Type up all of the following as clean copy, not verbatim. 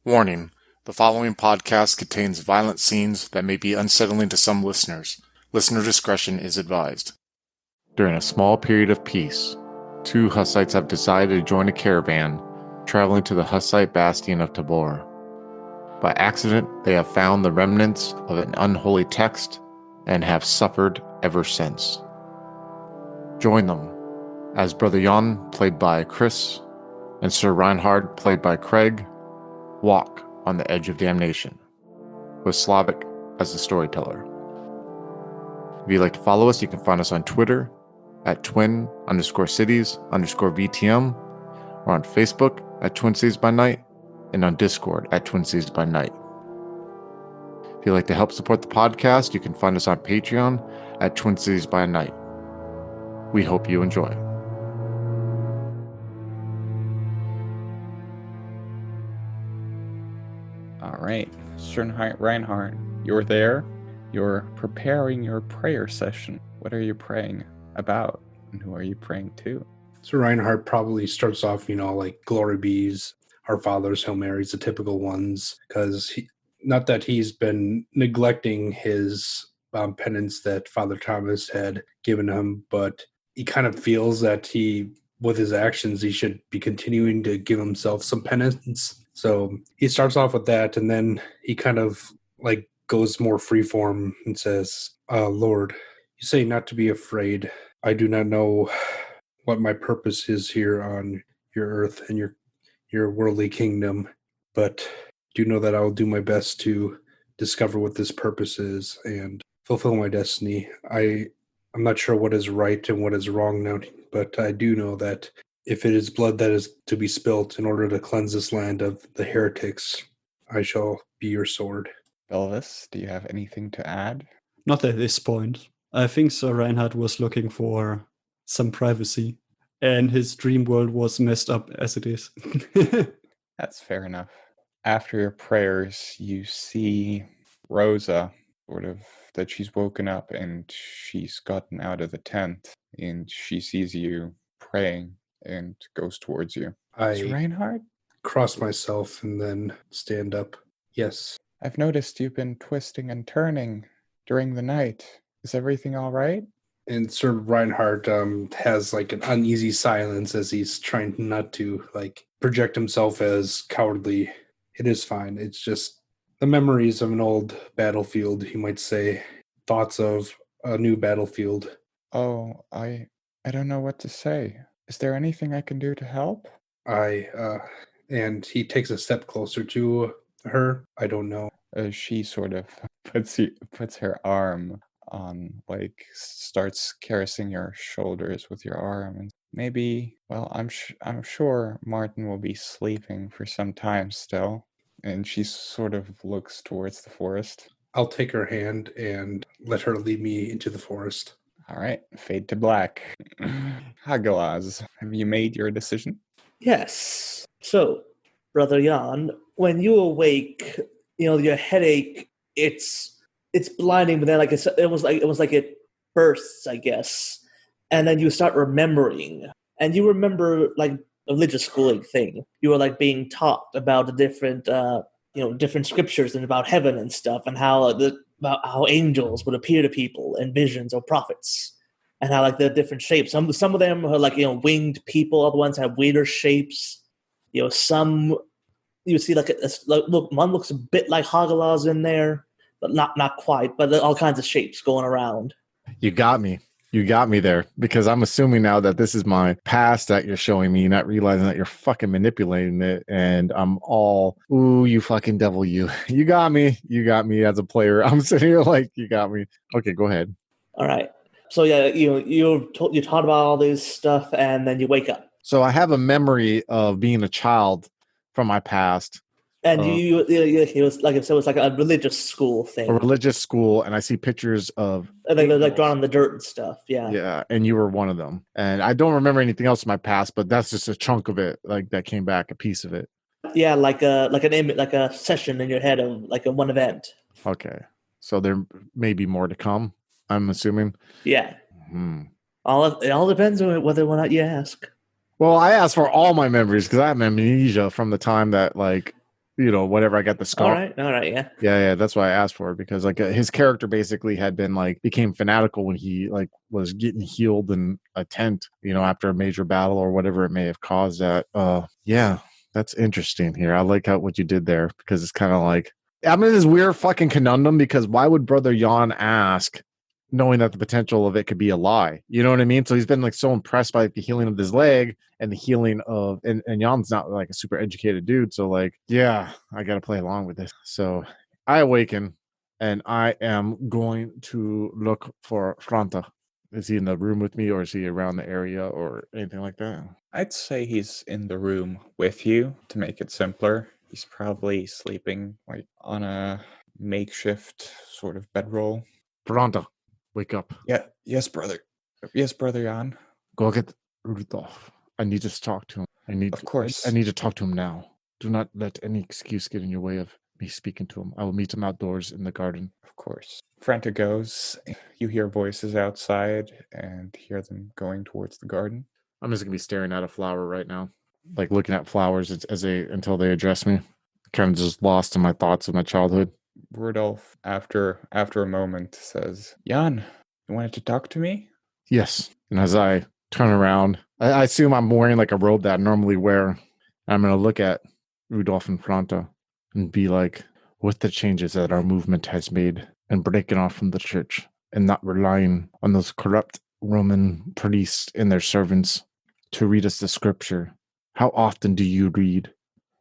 Warning: the following podcast contains violent scenes that may be unsettling to some listeners. Listener discretion is advised. During a small period of peace, two Hussites have decided to join a caravan traveling to the Hussite bastion of Tabor. By accident, they have found the remnants of an unholy text and have suffered ever since. Join them as Brother Jan, played by Chris, and Sir Reinhard, played by Craig, walk on the edge of damnation, with Slavik as the storyteller. If you'd like to follow us, you can find us on Twitter at twin_cities_VTM, or on Facebook at Twin Cities by Night, and on Discord at Twin Cities by Night. If you'd like to help support the podcast, you can find us on Patreon at Twin Cities by Night. We hope you enjoy. All right, Sir Reinhardt, you're there. You're preparing your prayer session. What are you praying about, and who are you praying to? So Reinhardt probably starts off, like Glory Bees, Our Fathers, Hail Marys, the typical ones, because not that he's been neglecting his penance that Father Thomas had given him, but he kind of feels that with his actions, he should be continuing to give himself some penance. So he starts off with that, and then he kind of goes more freeform and says, Lord, you say not to be afraid. I do not know what my purpose is here on your earth and your worldly kingdom, but do know that I will do my best to discover what this purpose is and fulfill my destiny. I'm not sure what is right and what is wrong now, but I do know that if it is blood that is to be spilt in order to cleanse this land of the heretics, I shall be your sword. Belvis, do you have anything to add? Not at this point. I think Sir Reinhard was looking for some privacy, and his dream world was messed up as it is. That's fair enough. After your prayers, you see Rosa, that she's woken up and she's gotten out of the tent, and she sees you praying and goes towards you. Sir Reinhardt? Cross myself and then stand up. Yes. I've noticed you've been twisting and turning during the night. Is everything all right? And Sir Reinhardt has an uneasy silence as he's trying not to project himself as cowardly. It is fine. It's just the memories of an old battlefield, you might say. Thoughts of a new battlefield. Oh, I don't know what to say. Is there anything I can do to help? And he takes a step closer to her. I don't know. She sort of puts her arm on, starts caressing your shoulders with your arm, and maybe, I'm sure Martin will be sleeping for some time still. And she sort of looks towards the forest. I'll take her hand and let her lead me into the forest. All right, fade to black. Hagalaz, have you made your decision? Yes. So, Brother Jan, when you awake, your headache, it's blinding, but then it was like it bursts, I guess, and then you start remembering, and you remember religious schooling thing. You were being taught about the different different scriptures and about heaven and stuff, and about how angels would appear to people in visions or prophets, and how the different shapes. Some of them are winged people. Other ones have weirder shapes. Some you see one looks a bit like Hagalaz in there, but not quite. But all kinds of shapes going around. You got me. You got me there, because I'm assuming now that this is my past that you're showing me, not realizing that you're fucking manipulating it, and I'm all, ooh, you fucking devil, you. You got me. You got me as a player. I'm sitting here you got me. Okay, go ahead. All right. So yeah, you're taught about all this stuff, and then you wake up. So I have a memory of being a child from my past. And it was like I said, it was like a religious school thing. A religious school, and I see pictures of they're drawn on the dirt and stuff. Yeah. Yeah, and you were one of them. And I don't remember anything else in my past, but that's just a chunk of it, that came back, a piece of it. Yeah, like an image, like a session in your head of a one event. Okay, so there may be more to come, I'm assuming. Yeah. It all depends on whether or not you ask. Well, I asked for all my memories because I have amnesia from the time that whatever I got the scar. All right, yeah. Yeah, that's why I asked for it, because like his character basically had been like became fanatical when he like was getting healed in a tent, after a major battle or whatever it may have caused that. Yeah, that's interesting here. I like what you did there, because it's kind of like I'm in this weird fucking conundrum, because why would Brother Jan ask, knowing that the potential of it could be a lie? You know what I mean? So he's been like so impressed by the healing of his leg and the healing of, and Jan's not like a super educated dude. So like, yeah, I got to play along with this. So I awaken and I am going to look for Franta. Is he in the room with me, or is he around the area or anything like that? I'd say he's in the room with you to make it simpler. He's probably sleeping like on a makeshift sort of bedroll. Franta, wake up. Yeah, yes, brother. Yes, Brother Jan. Go get Rudolph. I need to talk to him. Of course. I need to talk to him now. Do not let any excuse get in your way of me speaking to him. I will meet him outdoors in the garden. Of course. Franta goes. You hear voices outside and hear them going towards the garden. I'm just gonna be staring at a flower right now, like looking at flowers until they address me. Kind of just lost in my thoughts of my childhood. Rudolph, after a moment, says, "Jan, you wanted to talk to me?" Yes. And as I turn around, I assume I'm wearing like a robe that I normally wear. I'm gonna look at Rudolph and Franta and be like, with the changes that our movement has made and breaking off from the church and not relying on those corrupt Roman priests and their servants to read us the scripture, how often do you read,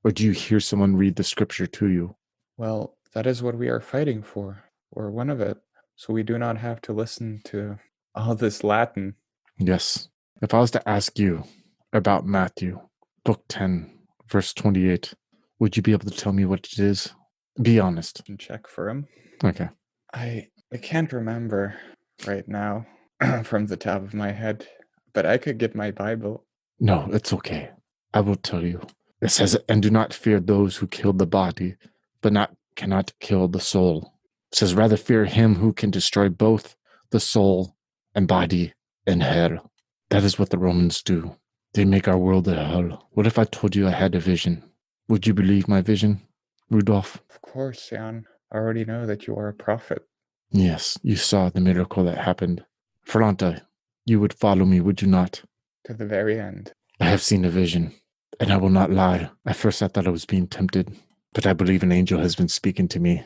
or do you hear someone read the scripture to you? Well, that is what we are fighting for. We're one of it, so we do not have to listen to all this Latin. Yes. If I was to ask you about Matthew, book 10, verse 28, would you be able to tell me what it is? Be honest. And check for him. Okay. I can't remember right now from the top of my head, but I could get my Bible. No, it's okay. I will tell you. It says, and do not fear those who kill the body, but cannot kill the soul. It says, rather fear him who can destroy both the soul and body in hell. That is what the Romans do. They make our world a hell. What if I told you I had a vision? Would you believe my vision, Rudolph? Of course, Jan. I already know that you are a prophet. Yes, you saw the miracle that happened. Franta, you would follow me, would you not? To the very end. I have seen a vision, and I will not lie. At first I thought I was being tempted, but I believe an angel has been speaking to me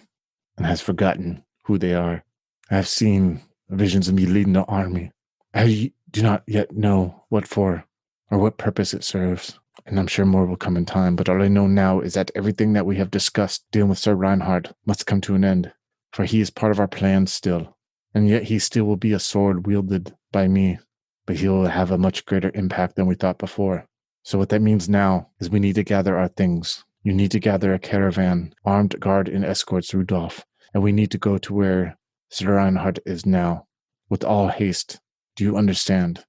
and has forgotten who they are. I have seen visions of me leading the army. I do not yet know what for or what purpose it serves, and I'm sure more will come in time, but all I know now is that everything that we have discussed dealing with Sir Reinhardt must come to an end, for he is part of our plan still, and yet he still will be a sword wielded by me, but he will have a much greater impact than we thought before. So what that means now is we need to gather our things. You need to gather a caravan, armed guard and escorts, Rudolph, and we need to go to where Sir Reinhardt is now, with all haste. Do you understand?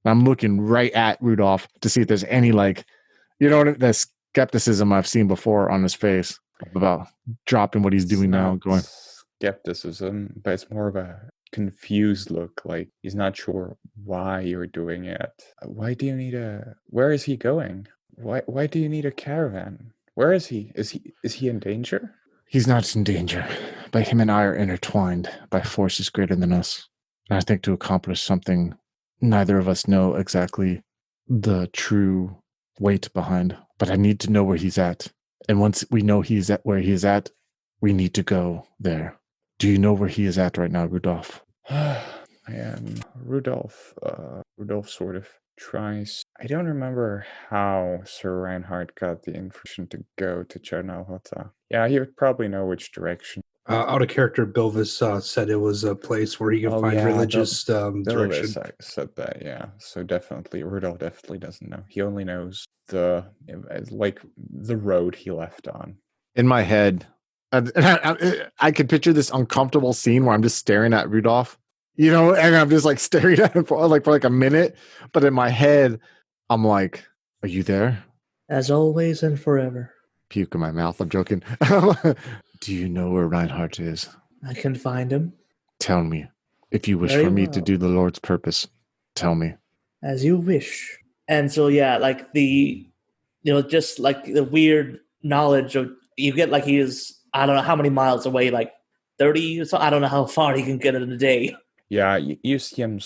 I'm looking right at Rudolph to see if there's any, the skepticism I've seen before on his face about dropping what he's doing now. Going skepticism, but it's more of a confused look, like he's not sure why you're doing it. Why do you need where is he going? Why do you need a caravan? Where is he? Is he in danger? He's not in danger, but him and I are intertwined by forces greater than us. And I think to accomplish something neither of us know exactly the true weight behind, but I need to know where he's at. And once we know where he is at, we need to go there. Do you know where he is at right now, Rudolph? I am Rudolph. Rudolph sort of tries. I don't remember how Sir Reinhardt got the information to go to Chernalhota. Yeah, he would probably know which direction. Out of character, Bilvis said it was a place where he could find religious direction. Bilvis said that, yeah. So definitely, Rudolph definitely doesn't know. He only knows the road he left on. In my head, I could picture this uncomfortable scene where I'm just staring at Rudolph, and I'm just like staring at him for like a minute. But in my head, I'm like, "Are you there?" As always and forever. Puke in my mouth. I'm joking. Do you know where Reinhardt is? I can find him. Tell me. If you wish Very for me well. to do the Lord's purpose, tell me. As you wish. And so, yeah, like just like the weird knowledge of You get like he's, I don't know how many miles away, like 30 or so. I don't know how far he can get in a day. Yeah, you see him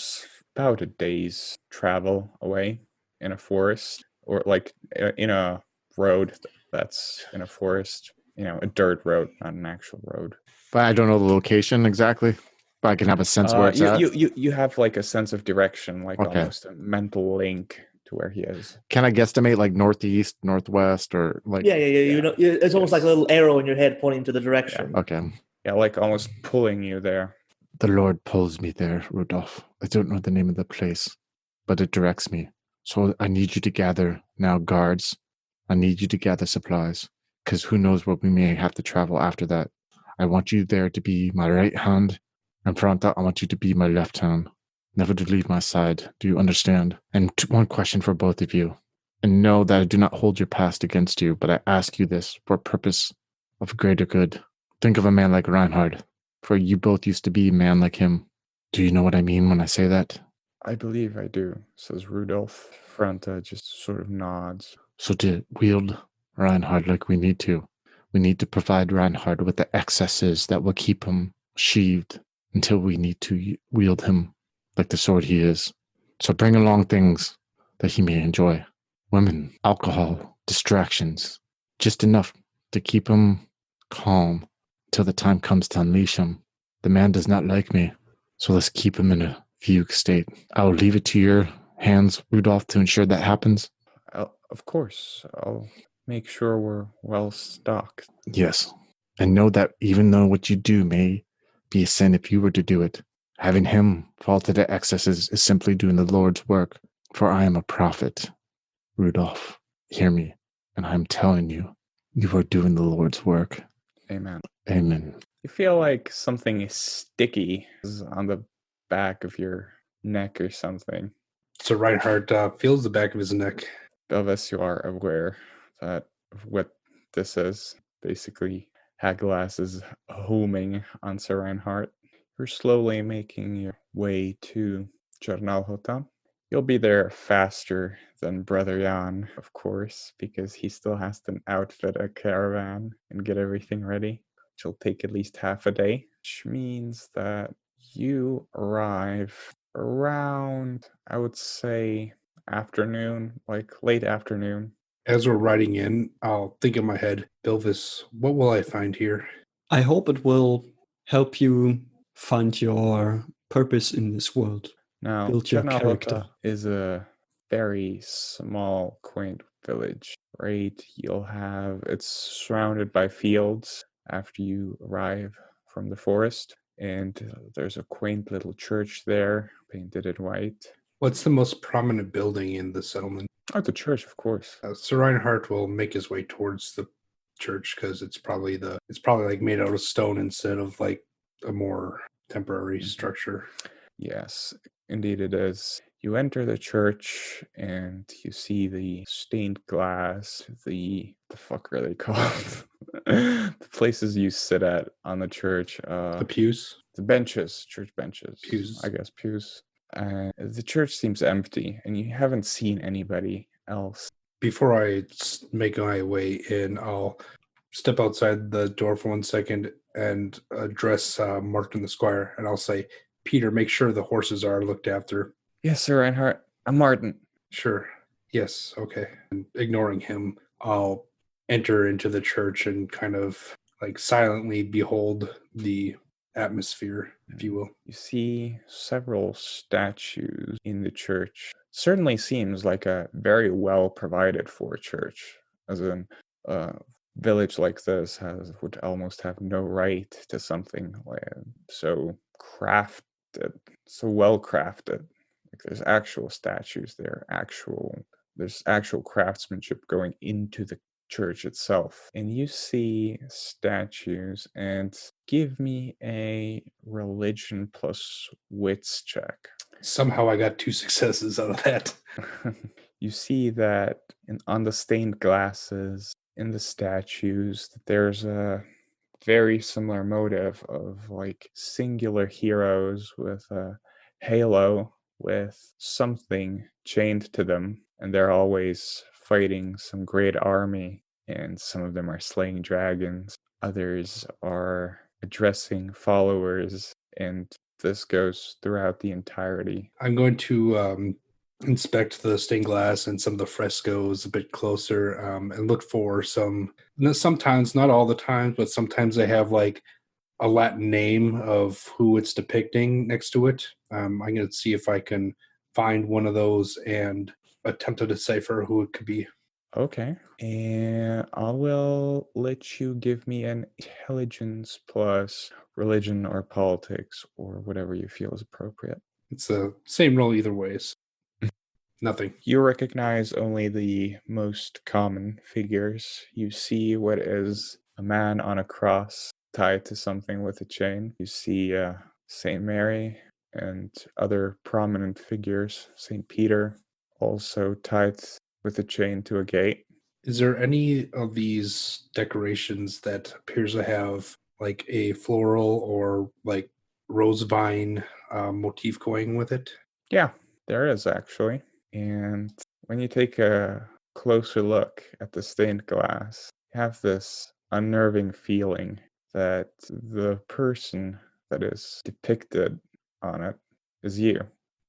about a day's travel away in a forest, or like in a road that's in a forest. A dirt road, not an actual road. But I don't know the location exactly. But I can have a sense where it's at. You have like a sense of direction, like Okay. almost a mental link to where he is. Can I guesstimate like northeast, northwest, or like? Yeah. You know, it's almost like a little arrow in your head pointing to the direction. Okay. Yeah, like almost pulling you there. The Lord pulls me there, Rudolph. I don't know the name of the place, but it directs me. So I need you to gather now guards. I need you to gather supplies, because who knows what we may have to travel after that. I want you there to be my right hand, and Franta, I want you to be my left hand. Never to leave my side. Do you understand? And one question for both of you. And know that I do not hold your past against you, but I ask you this for a purpose of greater good. Think of a man like Reinhard, for you both used to be a man like him. Do you know what I mean when I say that? I believe I do, says Rudolph. Franta just sort of nods. So to wield Reinhard like we need to provide Reinhard with the excesses that will keep him sheathed until we need to wield him like the sword he is. So bring along things that he may enjoy. Women, alcohol, distractions. Just enough to keep him calm till the time comes to unleash him. The man does not like me, so let's keep him in a fugue state. I'll leave it to your hands, Rudolph, to ensure that happens. Of course, I'll make sure we're well stocked. Yes, and know that even though what you do may be a sin if you were to do it, having him fall to the excesses is simply doing the Lord's work, for I am a prophet. Rudolph, hear me, and I am telling you, you are doing the Lord's work. Amen. Amen. You feel like something sticky is on the back of your neck or something. So Reinhardt feels the back of his neck. Belvis, you are aware that of what this is. Basically, Hagelas is homing on Sir Reinhardt. You're slowly making your way to Jornalhota. You'll be there faster than Brother Jan, of course, because he still has to outfit a caravan and get everything ready, which will take at least half a day, which means that you arrive around, I would say, afternoon, like late afternoon. As we're riding in, I'll think in my head, Bilvis, what will I find here? I hope it will help you find your purpose in this world. Now, Build your character. is a very small, quaint village, right? It's surrounded by fields after you arrive from the forest, and there's a quaint little church there, painted in white. What's the most prominent building in the settlement? Oh, the church, of course. Sir Reinhardt will make his way towards the church because it's probably like made out of stone instead of like a more temporary structure. Yes, indeed it is. You enter the church and you see the stained glass, the fuck are they called? The places you sit at on the church. The pews? The benches, church benches. Pews. I guess pews. The church seems empty and you haven't seen anybody else. Before I make my way in, I'll step outside the door for 1 second and address Martin the Squire, and I'll say, Peter, make sure the horses are looked after. Yes, Sir Reinhardt. I'm Martin. Sure. Yes, okay. And ignoring him, I'll enter into the church and kind of like silently behold the atmosphere, if you will. You see several statues in the church. Certainly seems like a very well provided for church, as in a village like this would almost have no right to something like so crafted, so well crafted. Like there's actual statues there, there's actual craftsmanship going into the church itself. And you see statues, and give me a religion plus wits check. Somehow I got 2 successes out of that. You see that on the stained glasses, in the statues, there's a very similar motive of like singular heroes with a halo with something chained to them, and they're always fighting some great army. and some of them are slaying dragons. Others are addressing followers, and this goes throughout the entirety. I'm going to inspect the stained glass and some of the frescoes a bit closer, and look for sometimes, not all the time, but sometimes they have like a Latin name of who it's depicting next to it. I'm going to see if I can find one of those and attempt to decipher who it could be. Okay. And I will let you give me an intelligence plus religion or politics or whatever you feel is appropriate. It's the same roll either ways. Nothing. You recognize only the most common figures. You see what is a man on a cross tied to something with a chain. You see Saint Mary and other prominent figures. Saint Peter also tied with a chain to a gate. Is there any of these decorations that appears to have like a floral or like rose vine motif going with it? Yeah, there is actually. And when you take a closer look at the stained glass, you have this unnerving feeling that the person that is depicted on it is you.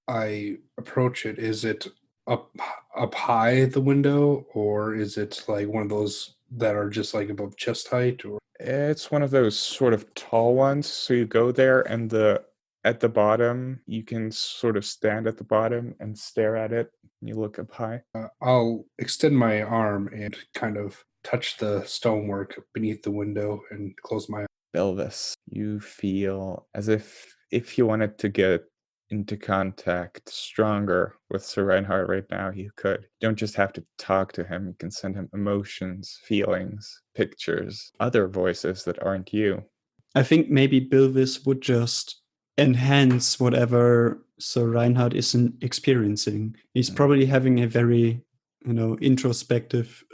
I approach it. Is it up high the window, or is it like one of those that are just like above chest height? Or It's one of those sort of tall ones. So you go there, and at the bottom, you can sort of stand at the bottom and stare at it. You look up high. I'll extend my arm and kind of touch the stonework beneath the window and close my eyes. Belvis, you feel as if you wanted to get into contact stronger with Sir Reinhardt right now, you could. You don't just have to talk to him. You can send him emotions, feelings, pictures, other voices that aren't you. I think maybe Bilvis would just enhance whatever Sir Reinhardt is experiencing. He's probably having a very, introspective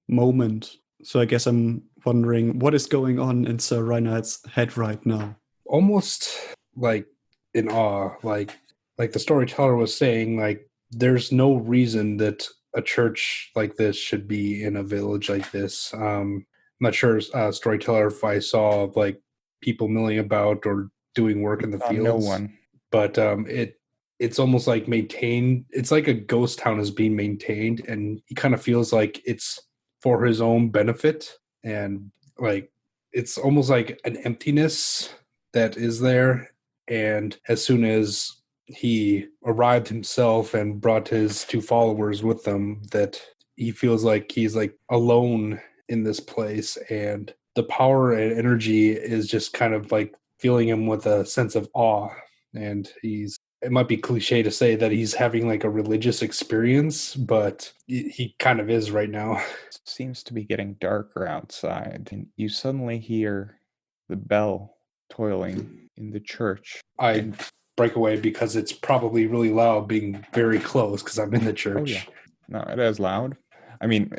moment. So I guess I'm wondering what is going on in Sir Reinhardt's head right now. Almost like in awe, like the storyteller was saying, like there's no reason that a church like this should be in a village like this. I'm not sure, storyteller, if I saw like people milling about or doing work in the fields. No one. But it's almost like maintained. It's like a ghost town is being maintained, and he kind of feels like it's for his own benefit, and like it's almost like an emptiness that is there. And as soon as he arrived himself and brought his two followers with them, that he feels like he's like alone in this place, and the power and energy is just kind of like filling him with a sense of awe. And it might be cliche to say that he's having like a religious experience, but he kind of is right now. It seems to be getting darker outside, and you suddenly hear the bell tolling in the church. I break away because it's probably really loud being very close because I'm in the church. Oh, yeah. No, it is loud. I mean,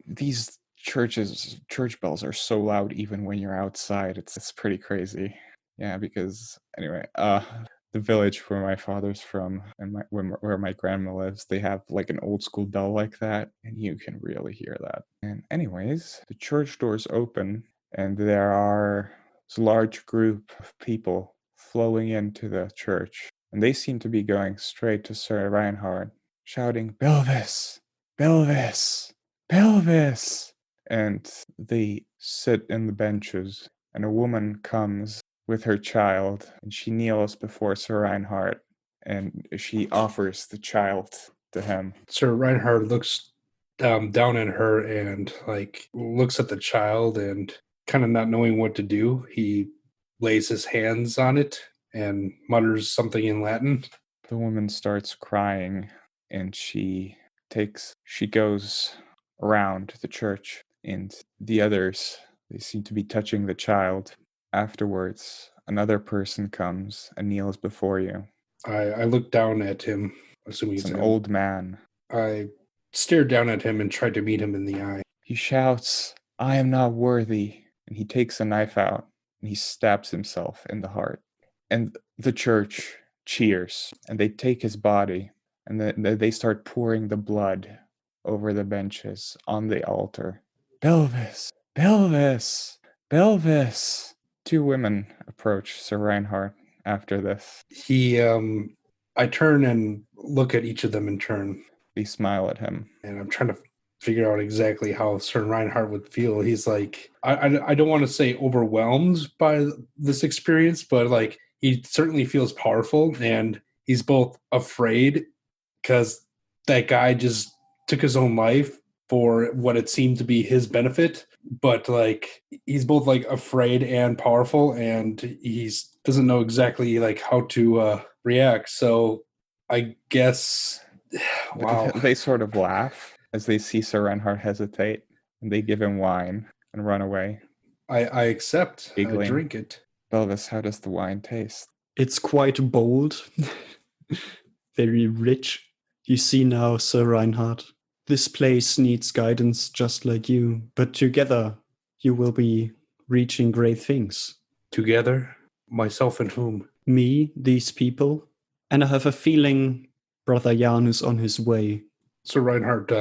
these church bells are so loud even when you're outside. It's pretty crazy. Yeah, because anyway, the village where my father's from and where my grandma lives, they have like an old school bell like that, and you can really hear that. And anyways, the church doors open, and there are this large group of people flowing into the church, and they seem to be going straight to Sir Reinhardt, shouting, "Belvis! Belvis! Belvis!" And they sit in the benches, and a woman comes with her child, and she kneels before Sir Reinhardt, and she offers the child to him. Sir Reinhardt looks down at her and like looks at the child, and kind of not knowing what to do, he lays his hands on it and mutters something in Latin. The woman starts crying, and she goes around the church, and the others, they seem to be touching the child. Afterwards, another person comes and kneels before you. I look down at him, assuming It's it's an him. old man. I stared down at him and tried to meet him in the eye. He shouts, "I am not worthy," and he takes a knife out and he stabs himself in the heart. And the church cheers, and they take his body, and they start pouring the blood over the benches on the altar. Belvis! Belvis! Belvis! 2 women approach Sir Reinhardt after this. I turn and look at each of them in turn, They smile at him. and I'm trying to figure out exactly how Sir Reinhardt would feel. He's like, I don't want to say overwhelmed by this experience, but like he certainly feels powerful, and he's both afraid because that guy just took his own life for what it seemed to be his benefit, but like he's both like afraid and powerful, and he's doesn't know exactly like how to react. So I guess wow. They sort of laugh as they see Sir Reinhardt hesitate, and they give him wine and run away. I accept. Giggling. I drink it. Belvis, how does the wine taste? It's quite bold, very rich. You see now, Sir Reinhardt, this place needs guidance just like you, but together you will be reaching great things. Together? Myself and whom? Me, these people, and I have a feeling Brother Jan is on his way. Sir Reinhardt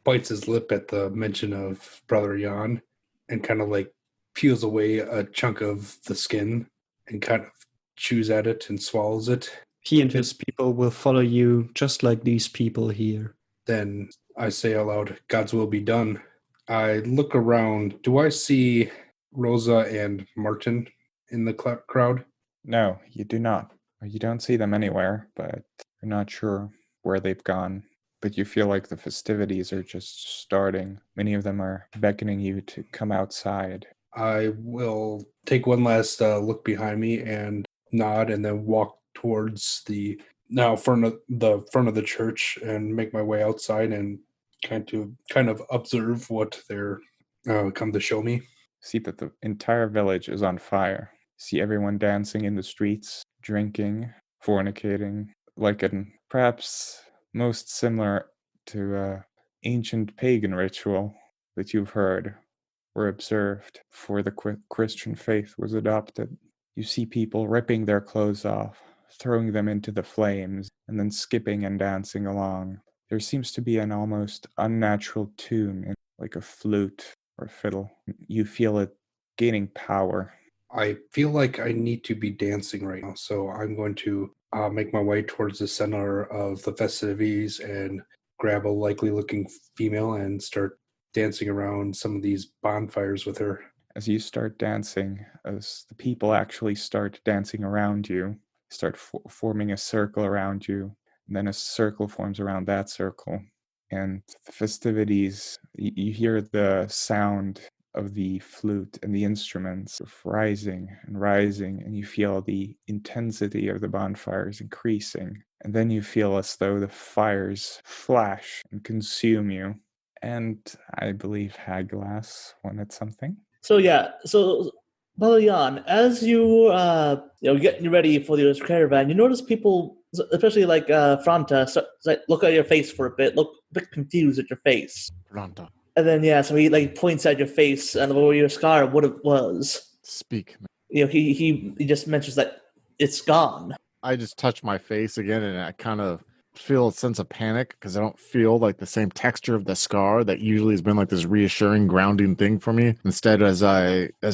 bites his lip at the mention of Brother Jan and kind of like peels away a chunk of the skin and kind of chews at it and swallows it. He and his people will follow you just like these people here. Then I say aloud, God's will be done. I look around. Do I see Rosa and Martin in the crowd? No, you do not. You don't see them anywhere, but you're not sure where they've gone. But you feel like the festivities are just starting. Many of them are beckoning you to come outside. I will take one last look behind me and nod, and then walk towards the front of the church and make my way outside and kind of observe what they're come to show me. See that the entire village is on fire. See everyone dancing in the streets, drinking, fornicating, like an perhaps most similar to ancient pagan ritual that you've heard or observed before the Christian faith was adopted. You see people ripping their clothes off, throwing them into the flames, and then skipping and dancing along. There seems to be an almost unnatural tune, like a flute or fiddle. You feel it gaining power. I feel like I need to be dancing right now, so I'm going to make my way towards the center of the festivities and grab a likely-looking female and start dancing around some of these bonfires with her. As you start dancing, as the people actually start dancing around you, start forming a circle around you, and then a circle forms around that circle. And the festivities, you hear the sound of the flute and the instruments rising, and you feel the intensity of the bonfires increasing. And then you feel as though the fires flash and consume you. And I believe Haglass wanted something. So Brother Jan, as you getting ready for your caravan, you notice people, especially like Franta, look at your face for a bit, look a bit confused at your face. Franta, And then so he like points at your face and over your scar what it was. speak. He just mentions that it's gone. I just touch my face again, and I kind of feel a sense of panic because I don't feel like the same texture of the scar that usually has been like this reassuring, grounding thing for me. Instead, as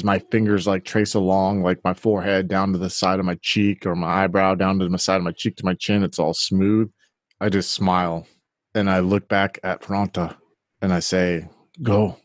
my fingers like trace along like my forehead down to the side of my cheek, or my eyebrow down to the side of my cheek to my chin, it's all smooth. I just smile, and I look back at Franta, and I say, "Go,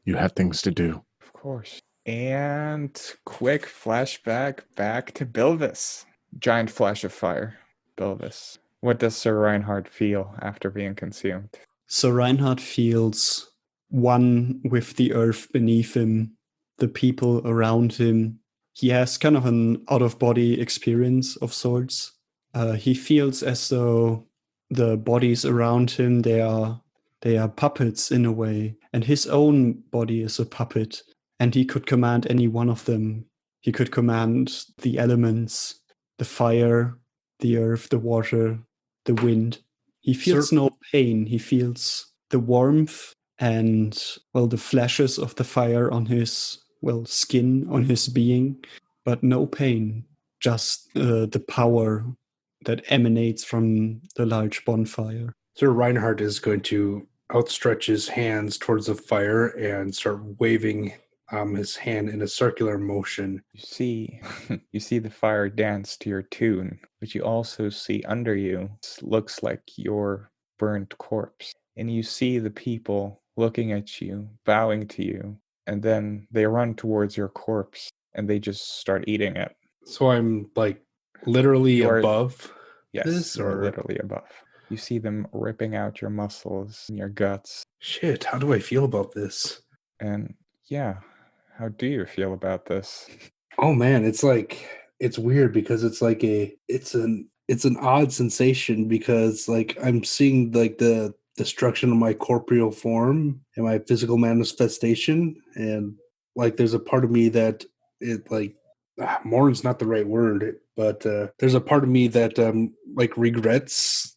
you have things to do." Of course. And quick flashback back to Bilvis. Giant flash of fire. Bilvis. What does Sir Reinhardt feel after being consumed? So Reinhardt feels one with the earth beneath him, the people around him. He has kind of an out-of-body experience of sorts. He feels as though the bodies around him, they are puppets in a way, and his own body is a puppet, and he could command any one of them. He could command the elements, the fire, the earth, the water, the wind. He feels no pain. He feels the warmth and, the flashes of the fire on his, skin, on his being, but no pain, just the power that emanates from the large bonfire. Sir Reinhardt is going to outstretch his hands towards the fire and start waving his hand in a circular motion. You see, you see the fire dance to your tune, but you also see under you looks like your burnt corpse. And you see the people looking at you, bowing to you, and then they run towards your corpse and they just start eating it. So I'm like literally You are- above Yes, this, you're or literally above. You see them ripping out your muscles and your guts. shit, how do I feel about this? And yeah, how do you feel about this? Oh man, it's weird because it's an odd sensation because like I'm seeing like the destruction of my corporeal form and my physical manifestation, and like there's a part of me that it like mourn's not the right word, but there's a part of me that like regrets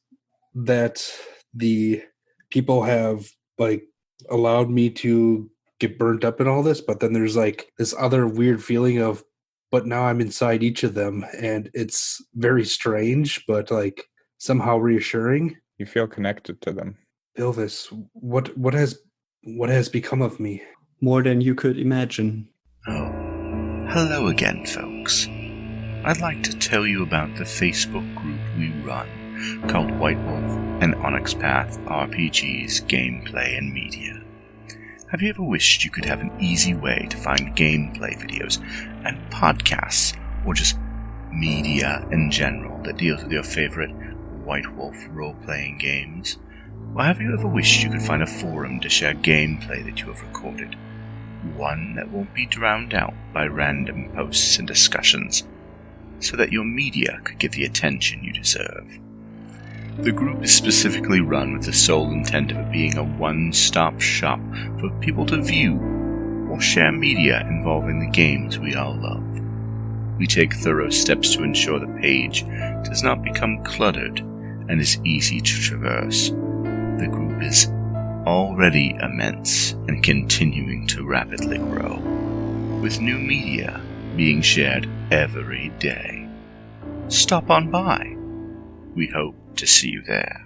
that the people have like allowed me to get burnt up in all this, but then there's like this other weird feeling of, but now I'm inside each of them, and it's very strange, but like somehow reassuring. You feel connected to them. Bilvis, what has become of me? More than you could imagine. Oh, hello again, folks. I'd like to tell you about the Facebook group we run called White Wolf and Onyx Path RPGs, Gameplay and Media. Have you ever wished you could have an easy way to find gameplay videos and podcasts, or just media in general that deals with your favorite White Wolf role-playing games? Or have you ever wished you could find a forum to share gameplay that you have recorded? One that won't be drowned out by random posts and discussions, so that your media could get the attention you deserve. The group is specifically run with the sole intent of it being a one-stop shop for people to view or share media involving the games we all love. We take thorough steps to ensure the page does not become cluttered and is easy to traverse. The group is already immense and continuing to rapidly grow, with new media being shared every day. Stop on by. We hope to see you there.